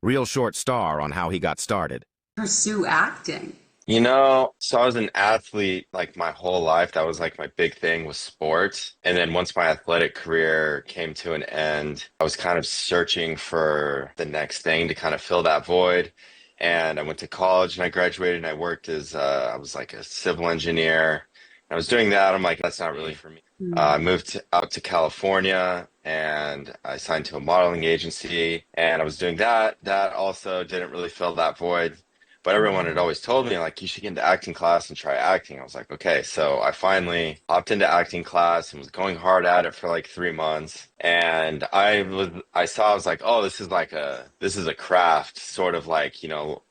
real short star on how he got started. Pursue acting? So I was an athlete like my whole life. That was like my big thing was sports. And then once my athletic career came to an end, I was kind of searching for the next thing to kind of fill that void. And I went to college and I graduated and I worked as I was like a civil engineer. I was doing that. I'm like, that's not really for me. I moved out to California and I signed to a modeling agency and I was doing that. That also didn't really fill that void. But everyone had always told me, like, you should get into acting class and try acting. I was like, okay. So I finally hopped into acting class and was going hard at it for like 3 months. And I was like, oh, this is a craft, sort of like,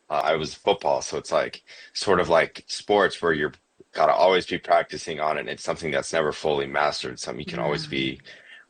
I was football. So it's like, sort of like sports where you're gotta always be practicing on it. And it's something that's never fully mastered, something you can always Yeah. be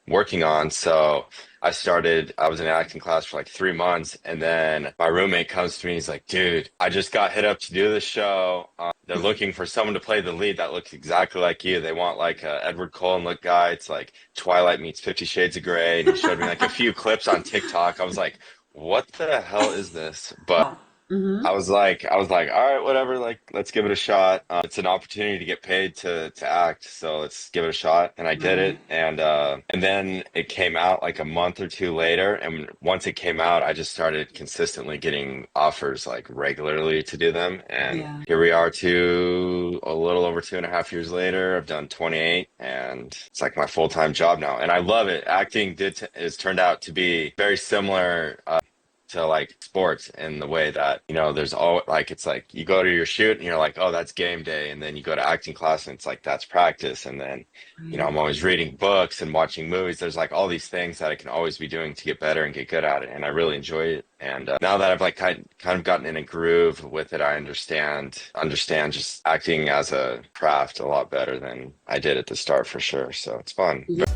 working on. So I was in acting class for like 3 months, and then my roommate comes to me. He's like, dude, I just got hit up to do this show. They're looking for someone to play the lead that looks exactly like you. They want like a Edward Cullen look guy. It's like Twilight meets 50 Shades of Grey. And he showed me like a few clips on TikTok. I was like, what the hell is this? But Oh. Hmm. I was like, all right, whatever. Like, let's give it a shot. It's an opportunity to get paid to act, so let's give it a shot. And I did Right. it, and then it came out like a month or two later. And once it came out, I just started consistently getting offers like regularly to do them. And Yeah. here we are, a little over 2.5 years later. I've done 28, and it's like my full-time job now, and I love it. Acting has turned out to be very similar. To like sports in the way that there's all like it's like you go to your shoot and you're like, oh, that's game day, and then you go to acting class and it's like that's practice, and then Right. I'm always reading books and watching movies. There's like all these things that I can always be doing to get better and get good at it, and I really enjoy it. And now that I've like kind of gotten in a groove with it, I understand just acting as a craft a lot better than I did at the start, for sure. So it's fun. Yeah.